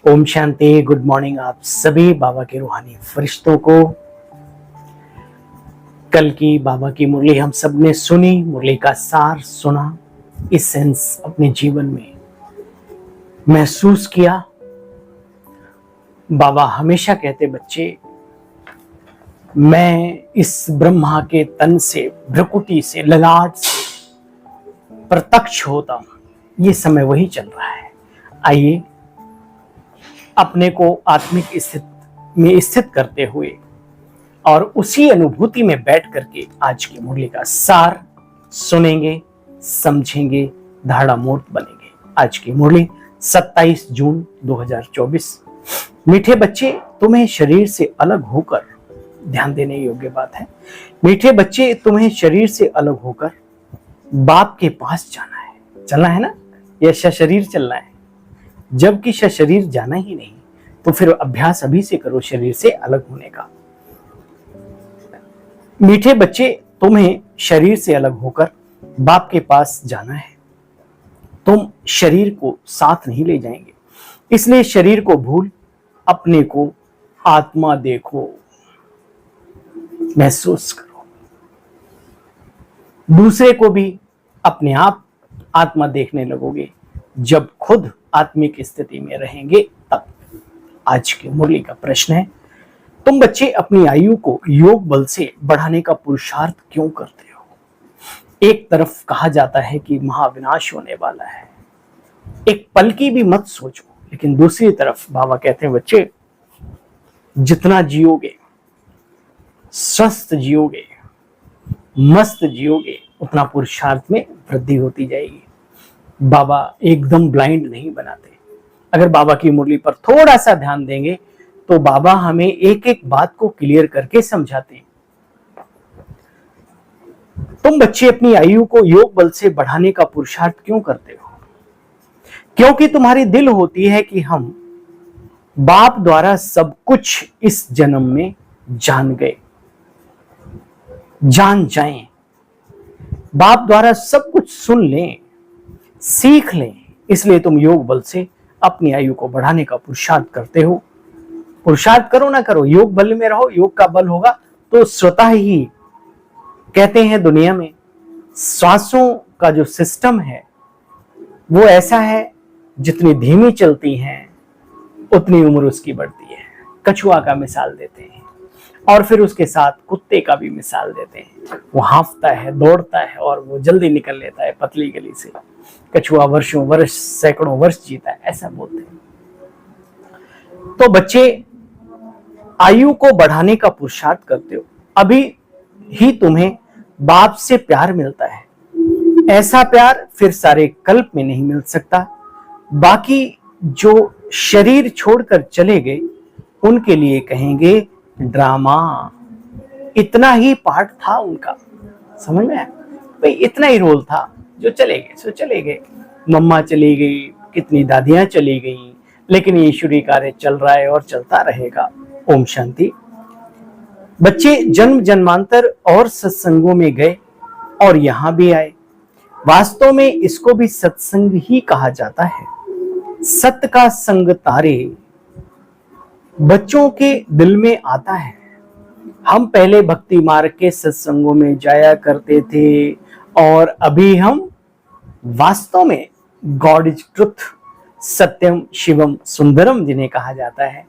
Om Shanti. Good morning आप सभी बाबा के रूहानी फरिश्तों को। कल की बाबा की मुरली हम सब ने सुनी, मुरली का सार सुना, इसेंस अपने जीवन में महसूस किया। बाबा हमेशा कहते, बच्चे मैं इस ब्रह्मा के तन से, भ्रकुटी से, ललाट से प्रत्यक्ष होता हूं। ये समय वही चल रहा है। आइए अपने को आत्मिक स्थिति में स्थित करते हुए और उसी अनुभूति में बैठ करके आज की मुरली का सार सुनेंगे, समझेंगे, धारणा मूर्त बनेंगे। आज की मुरली 27 जून 2024। मीठे बच्चे, तुम्हें शरीर से अलग होकर, ध्यान देने योग्य बात है, मीठे बच्चे तुम्हें शरीर से अलग होकर बाप के पास जाना है। चलना है ना, यह शरीर चलना है। जबकि शरीर जाना ही नहीं, तो फिर अभ्यास अभी से करो शरीर से अलग होने का। मीठे बच्चे, तुम्हें शरीर से अलग होकर बाप के पास जाना है। तुम शरीर को साथ नहीं ले जाएंगे, इसलिए शरीर को भूल अपने को आत्मा देखो, महसूस करो। दूसरे को भी अपने आप आत्मा देखने लगोगे जब खुद आत्मिक स्थिति में रहेंगे तब। आज की मुरली का प्रश्न है, तुम बच्चे अपनी आयु को योग बल से बढ़ाने का पुरुषार्थ क्यों करते हो? एक तरफ कहा जाता है कि महाविनाश होने वाला है, एक पल की भी मत सोचो, लेकिन दूसरी तरफ बाबा कहते हैं, बच्चे जितना जियोगे, स्वस्थ जियोगे, मस्त जियोगे, उतना पुरुषार्थ में वृद्धि होती जाएगी। बाबा एकदम ब्लाइंड नहीं बनाते। अगर बाबा की मुरली पर थोड़ा सा ध्यान देंगे तो बाबा हमें एक एक बात को क्लियर करके समझाते हैं। तुम बच्चे अपनी आयु को योग बल से बढ़ाने का पुरुषार्थ क्यों करते हो? क्योंकि तुम्हारी दिल होती है कि हम बाप द्वारा सब कुछ इस जन्म में जान गए, जान जाएं, बाप द्वारा सब कुछ सुन लें, सीख लें। इसलिए तुम योग बल से अपनी आयु को बढ़ाने का पुरुषार्थ करते हो। पुरुषार्थ करो ना करो, योग बल में रहो, योग का बल होगा तो स्वतः ही, कहते हैं दुनिया में श्वासों का जो सिस्टम है वो ऐसा है, जितनी धीमी चलती हैं उतनी उम्र उसकी बढ़ती है। कछुआ का मिसाल देते हैं और फिर उसके साथ कुत्ते का भी मिसाल देते हैं। वो हाँफता है, दौड़ता है और वो जल्दी निकल लेता है पतली गली से। कछुआ वर्षों वर्ष, सैकड़ों वर्ष जीता है, ऐसा बोलते हैं। तो बच्चे आयु को बढ़ाने का पुरुषार्थ करते हो। अभी ही तुम्हें बाप से प्यार मिलता है, ऐसा प्यार फिर सारे कल्प में नहीं मिल सकता। बाकी जो शरीर छोड़कर चले गए उनके लिए कहेंगे ड्रामा। इतना ही पार्ट था उनका, समझ में आया भाई? इतना ही रोल था, जो चले गए सो चले गए। मम्मा चली गई, कितनी दादियां चली गई, लेकिन ईश्वरीय कार्य चल रहा है और चलता रहेगा। ओम शांति। बच्चे जन्म जन्मांतर और सत्संगों में गए और यहां भी आए। वास्तव में इसको भी सत्संग ही कहा जाता है। सत्य का संग तारे बच्चों के दिल में आता है। हम पहले भक्ति मार्ग के सत्संगों में जाया करते थे और अभी हम वास्तव में गॉड इज ट्रुथ, सत्यम शिवम सुंदरम जिन्हें कहा जाता है,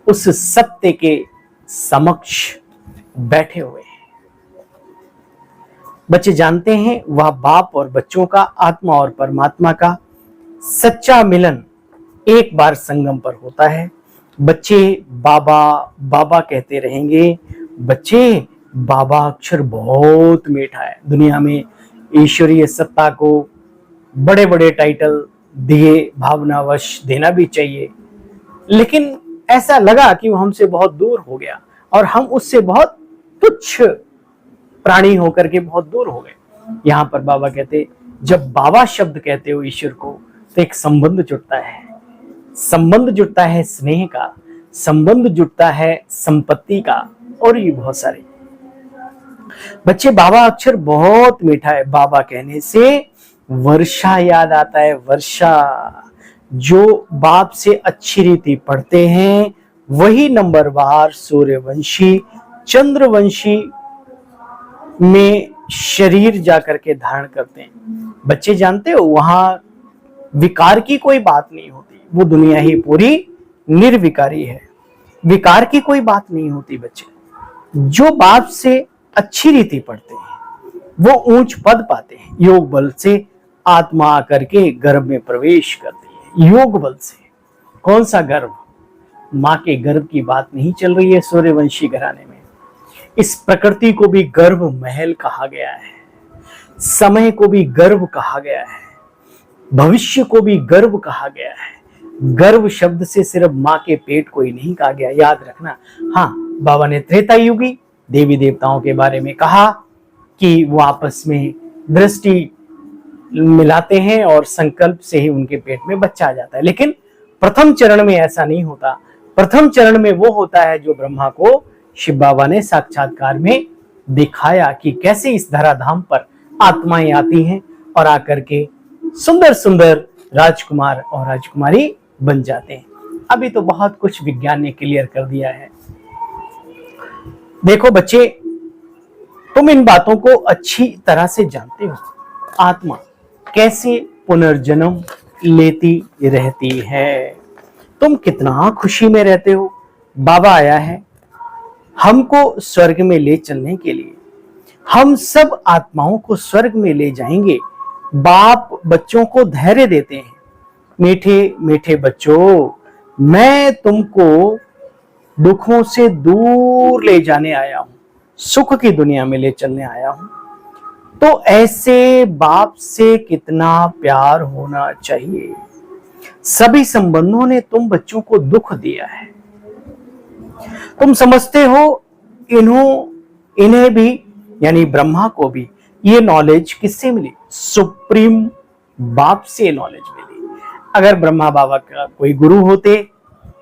उस सत्य के समक्ष बैठे हुए हैं। बच्चे जानते हैं वह बाप और बच्चों का, आत्मा और परमात्मा का सच्चा मिलन एक बार संगम पर होता है। बच्चे बाबा बाबा कहते रहेंगे। बच्चे बाबा अक्षर बहुत मीठा है। दुनिया में ईश्वरीय सत्ता को बड़े बड़े टाइटल दिए, भावनावश देना भी चाहिए, लेकिन ऐसा लगा कि वो हमसे बहुत दूर हो गया और हम उससे बहुत तुच्छ प्राणी होकर के बहुत दूर हो गए। यहाँ पर बाबा कहते, जब बाबा शब्द कहते हो ईश्वर को, तो एक संबंध जुड़ता है। संबंध जुड़ता है स्नेह का, संबंध जुड़ता है संपत्ति का, और ये बहुत सारे। बच्चे बाबा अक्षर बहुत मीठा है। बाबा कहने से वर्षा याद आता है। वर्षा, जो बाप से अच्छी रीति पढ़ते हैं वही नंबरवार सूर्यवंशी चंद्रवंशी में शरीर जाकर के धारण करते हैं। बच्चे जानते हो वहां विकार की कोई बात नहीं होती, वो दुनिया ही पूरी निर्विकारी है, विकार की कोई बात नहीं होती। बच्चे जो बाप से अच्छी रीति पढ़ते हैं वो ऊंच पद पाते हैं। योग बल से आत्मा आकर के गर्भ में प्रवेश करती है। योग बल से कौन सा गर्भ? माँ के गर्भ की बात नहीं चल रही है सूर्यवंशी घराने में। इस प्रकृति को भी गर्भ महल कहा गया है, समय को भी गर्भ कहा गया है, भविष्य को भी गर्भ कहा गया है। गर्भ शब्द से सिर्फ माँ के पेट को ही नहीं कहा गया, याद रखना। हाँ, बाबा ने त्रेता युगी देवी देवताओं के बारे में कहा कि वो आपस में दृष्टि मिलाते हैं और संकल्प से ही उनके पेट में बच्चा आ जाता है। लेकिन प्रथम चरण में ऐसा नहीं होता। प्रथम चरण में वो होता है जो ब्रह्मा को शिव बाबा ने साक्षात्कार में दिखाया कि कैसे इस धराधाम पर आत्माएं आती हैं और आकर के सुंदर सुंदर राजकुमार और राजकुमारी बन जाते हैं। अभी तो बहुत कुछ विज्ञान ने क्लियर कर दिया है। देखो बच्चे, तुम इन बातों को अच्छी तरह से जानते हो। आत्मा कैसे पुनर्जन्म लेती रहती है। तुम कितना खुशी में रहते हो। बाबा आया है हमको स्वर्ग में ले चलने के लिए। हम सब आत्माओं को स्वर्ग में ले जाएंगे। बाप बच्चों को धैर्य देते हैं, मीठे मीठे बच्चों, मैं तुमको दुखों से दूर ले जाने आया हूं, सुख की दुनिया में ले चलने आया हूं। तो ऐसे बाप से कितना प्यार होना चाहिए। सभी संबंधों ने तुम बच्चों को दुख दिया है। तुम समझते हो इन्हें भी यानी ब्रह्मा को भी ये नॉलेज किससे मिली? सुप्रीम बाप से नॉलेज मिली। अगर ब्रह्मा बाबा का कोई गुरु होते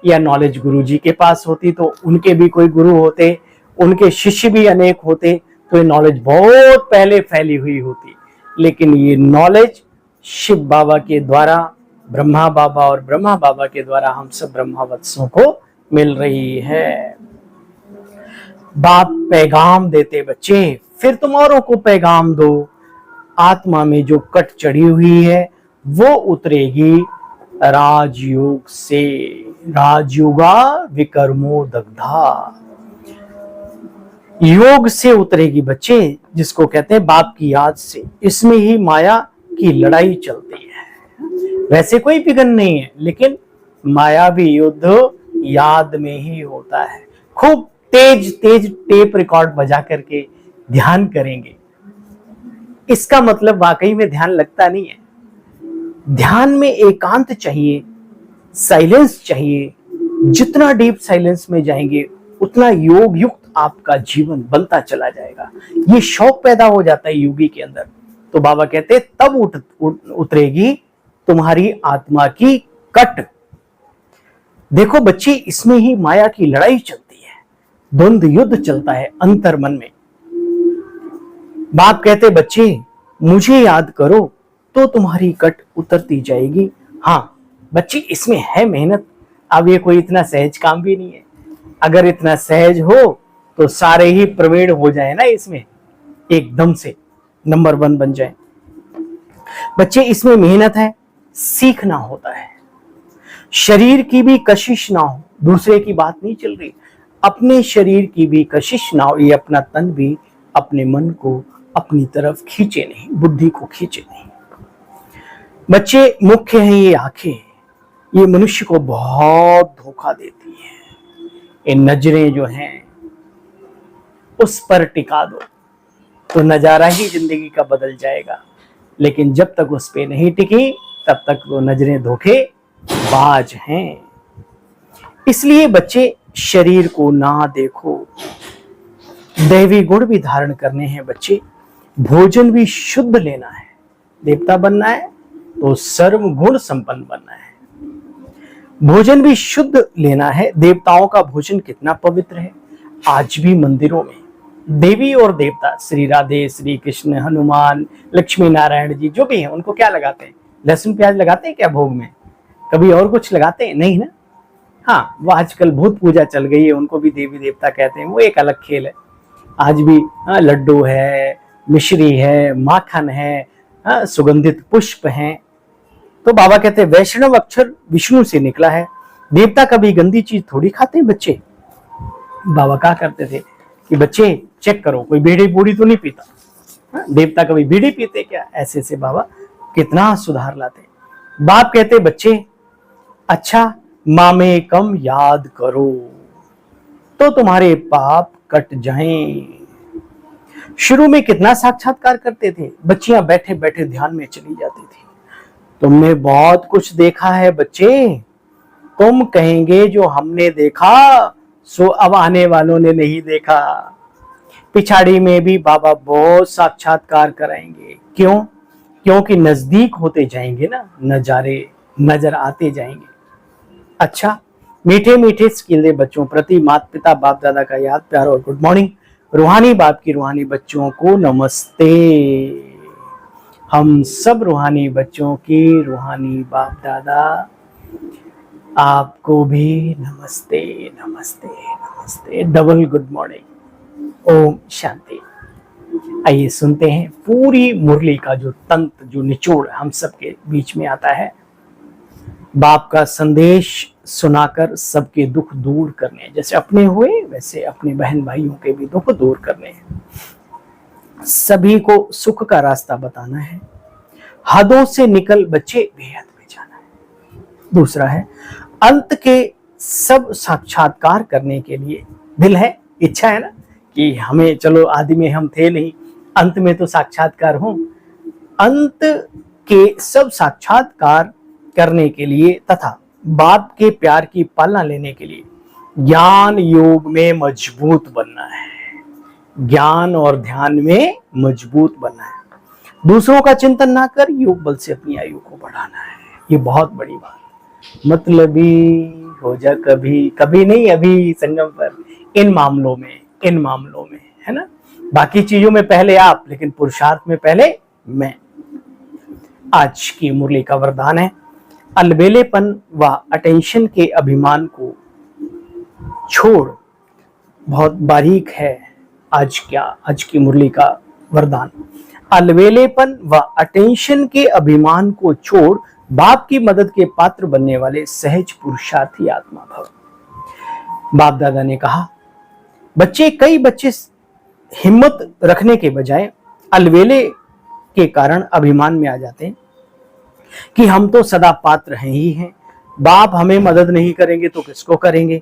या नॉलेज गुरु जी के पास होती तो उनके भी कोई गुरु होते, उनके शिष्य भी अनेक होते, तो ये नॉलेज बहुत पहले फैली हुई होती। लेकिन ये नॉलेज शिव बाबा के द्वारा, ब्रह्मा बाबा और ब्रह्मा बाबा के द्वारा हम सब ब्रह्मावत्सों को मिल रही है। बाप पैगाम देते बच्चे, फिर तुम औरों को पैगाम दो। आत्मा में जो कट चढ़ी हुई है वो उतरेगी राजयोग से। राजयोगा विकर्मो दग्धा, योग से उतरेगी बच्चे, जिसको कहते हैं बाप की याद से। इसमें ही माया की लड़ाई चलती है। वैसे कोई विघन नहीं है, लेकिन मायावी युद्ध याद में ही होता है। खूब तेज तेज टेप रिकॉर्ड बजा करके ध्यान करेंगे, इसका मतलब वाकई में ध्यान लगता नहीं है। ध्यान में एकांत चाहिए, साइलेंस चाहिए। जितना डीप साइलेंस में जाएंगे उतना योग युक्त आपका जीवन बनता चला जाएगा। ये शौक पैदा हो जाता है योगी के अंदर। तो बाबा कहते हैं तब उतरेगी तुम्हारी आत्मा की कट। देखो बच्चे, इसमें ही माया की लड़ाई चलती है, द्वंद्व युद्ध चलता है अंतर मन में। बाप कहते बच्चे मुझे याद करो तो तुम्हारी कट उतरती जाएगी। हाँ बच्चे, इसमें है मेहनत। अब ये कोई इतना सहज काम भी नहीं है। अगर इतना सहज हो तो सारे ही प्रवीण हो जाए ना, इसमें एकदम से नंबर 1 बन जाए। बच्चे इसमें मेहनत है, सीखना होता है। शरीर की भी कशिश ना हो, दूसरे की बात नहीं चल रही, अपने शरीर की भी कशिश ना हो। ये अपना तन भी अपने मन को अपनी तरफ खींचे नहीं, बुद्धि को खींचे नहीं। बच्चे मुख्य है ये आंखें, ये मनुष्य को बहुत धोखा देती है। ये नजरें जो हैं उस पर टिका दो तो नजारा ही जिंदगी का बदल जाएगा। लेकिन जब तक उस पे नहीं टिकी तब तक वो नजरें धोखे बाज हैं। इसलिए बच्चे शरीर को ना देखो। दैवी गुण भी धारण करने हैं बच्चे, भोजन भी शुद्ध लेना है। देवता बनना है तो सर्व गुण संपन्न बनना है। भोजन भी शुद्ध लेना है। देवताओं का भोजन कितना पवित्र है। आज भी मंदिरों में देवी और देवता, श्री राधे, श्री कृष्ण, हनुमान, लक्ष्मी नारायण जी जो भी हैं, उनको क्या लगाते हैं? लहसुन प्याज लगाते हैं क्या भोग में? कभी और कुछ लगाते हैं? नहीं ना। हाँ, वो आजकल भूत पूजा चल गई है, उनको भी देवी देवता कहते हैं, वो एक अलग खेल है। आज भी लड्डू है, मिश्री है, माखन है, सुगंधित पुष्प हैं। तो बाबा कहते हैं वैष्णव अक्षर विष्णु से निकला है, देवता कभी गंदी चीज थोड़ी खाते हैं बच्चे। बाबा कहा करते थे कि बच्चे चेक करो कोई बीड़ी पूड़ी तो नहीं पीता, देवता कभी बीड़ी पीते क्या? ऐसे से बाबा कितना सुधार लाते। बाप कहते बच्चे अच्छा मामे कम याद करो तो तुम्हारे पाप कट जाएं। शुरू में कितना साक्षात्कार करते थे, बच्चियां बैठे बैठे ध्यान में चली जाती थी। तुमने बहुत कुछ देखा है बच्चे, तुम कहेंगे जो हमने देखा सो अब आने वालों ने नहीं देखा। पिछाड़ी में भी बाबा बहुत साक्षात्कार कराएंगे। क्यों? क्योंकि नजदीक होते जाएंगे ना, नजारे नजर आते जाएंगे। अच्छा, मीठे मीठे स्किले बच्चों प्रति माता पिता बाप दादा का याद प्यार और गुड मॉर्निंग। रूहानी बाप की रूहानी बच्चों को नमस्ते। हम सब रूहानी बच्चों की रूहानी बाप दादा आपको भी नमस्ते नमस्ते नमस्ते, double good morning. Om Shanti. आइए सुनते हैं पूरी मुरली का जो तंत्र, जो निचोड़ हम सबके बीच में आता है। बाप का संदेश सुनाकर सबके दुख दूर करने, जैसे अपने हुए वैसे अपने बहन भाइयों के भी दुख दूर करने हैं। सभी को सुख का रास्ता बताना है। हदों से निकल बच्चे बेहद में जाना है। दूसरा है अंत के सब साक्षात्कार करने के लिए दिल है, इच्छा है ना कि हमें, चलो आदि में हम थे नहीं, अंत में तो साक्षात्कार हो। अंत के सब साक्षात्कार करने के लिए तथा बाप के प्यार की पालना लेने के लिए ज्ञान योग में मजबूत बनना है। ज्ञान और ध्यान में मजबूत बनना है। दूसरों का चिंतन ना कर योग बल से अपनी आयु को बढ़ाना है। ये बहुत बड़ी बात। मतलबी हो जा कभी, कभी नहीं अभी संगम पर, इन मामलों में है ना। बाकी चीजों में पहले आप, लेकिन पुरुषार्थ में पहले मैं। आज की मुरली का वरदान है अलबेलेपन व अटेंशन के अभिमान को छोड़। बहुत बारीक है आज की मुरली का वरदान। अलबेलेपन व अटेंशन के अभिमान को छोड़ बाप की मदद के पात्र बनने वाले सहज पुरुषार्थी आत्मा भव। बाप दादा ने कहा कई बच्चे हिम्मत रखने के बजाय अलबेले के कारण अभिमान में आ जाते हैं कि हम तो सदा पात्र हैं ही हैं, बाप हमें मदद नहीं करेंगे तो किसको करेंगे।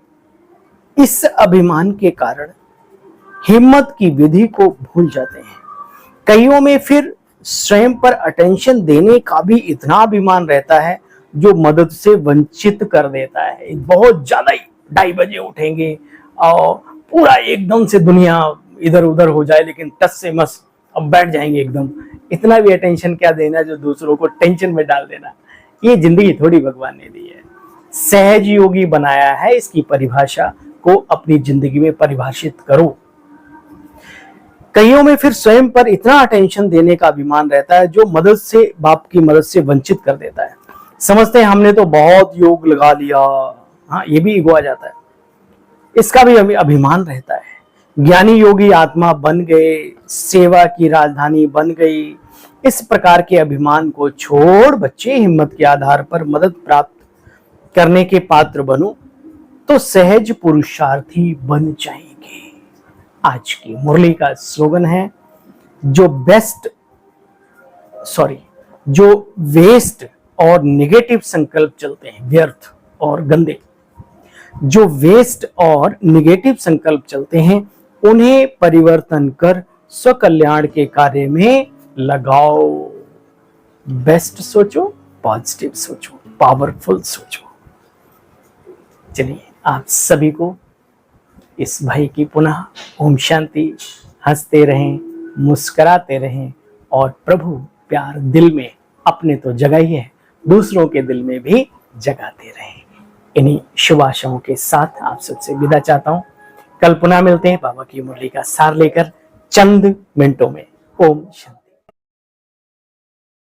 इस अभिमान के कारण हिम्मत की विधि को भूल जाते हैं। कईयों में फिर स्वयं पर अटेंशन देने का भी इतना अभिमान रहता है जो मदद से वंचित कर देता है। बहुत ज्यादा ही 2:30 बजे उठेंगे और पूरा एकदम से दुनिया इधर उधर हो जाए, लेकिन टस से मस अब बैठ जाएंगे एकदम। इतना भी अटेंशन क्या देना जो दूसरों को टेंशन में डाल देना। ये जिंदगी थोड़ी भगवान ने दी है। सहज योगी बनाया है, इसकी परिभाषा को अपनी जिंदगी में परिभाषित करो। कईयों में फिर स्वयं पर इतना अटेंशन देने का अभिमान रहता है जो मदद से, बाप की मदद से वंचित कर देता है। समझते हैं हमने तो बहुत योग लगा लिया। हाँ, ये भी ईगो आ जाता है, इसका भी अभिमान रहता है। ज्ञानी योगी आत्मा बन गए, सेवा की राजधानी बन गई। इस प्रकार के अभिमान को छोड़ बच्चे हिम्मत के आधार पर मदद प्राप्त करने के पात्र बनो तो सहज पुरुषार्थी बन जाएंगे। आज की मुरली का स्लोगन है जो वेस्ट और नेगेटिव संकल्प चलते हैं, व्यर्थ और गंदे, जो वेस्ट और नेगेटिव संकल्प चलते हैं उन्हें परिवर्तन कर स्वकल्याण के कार्य में लगाओ। बेस्ट सोचो, पॉजिटिव सोचो, पावरफुल सोचो। चलिए आप सभी को इस भाई की पुनः ओम शांति। हंसते रहें, मुस्कुराते रहें और प्रभु प्यार दिल में अपने तो जगह ही है, दूसरों के दिल में भी जगाते रहें। इन्हीं शुभ आशाओं के साथ आप सबसे विदा चाहता हूं। कल पुनः मिलते हैं बाबा की मुरली का सार लेकर चंद मिनटों में। ओम शांति।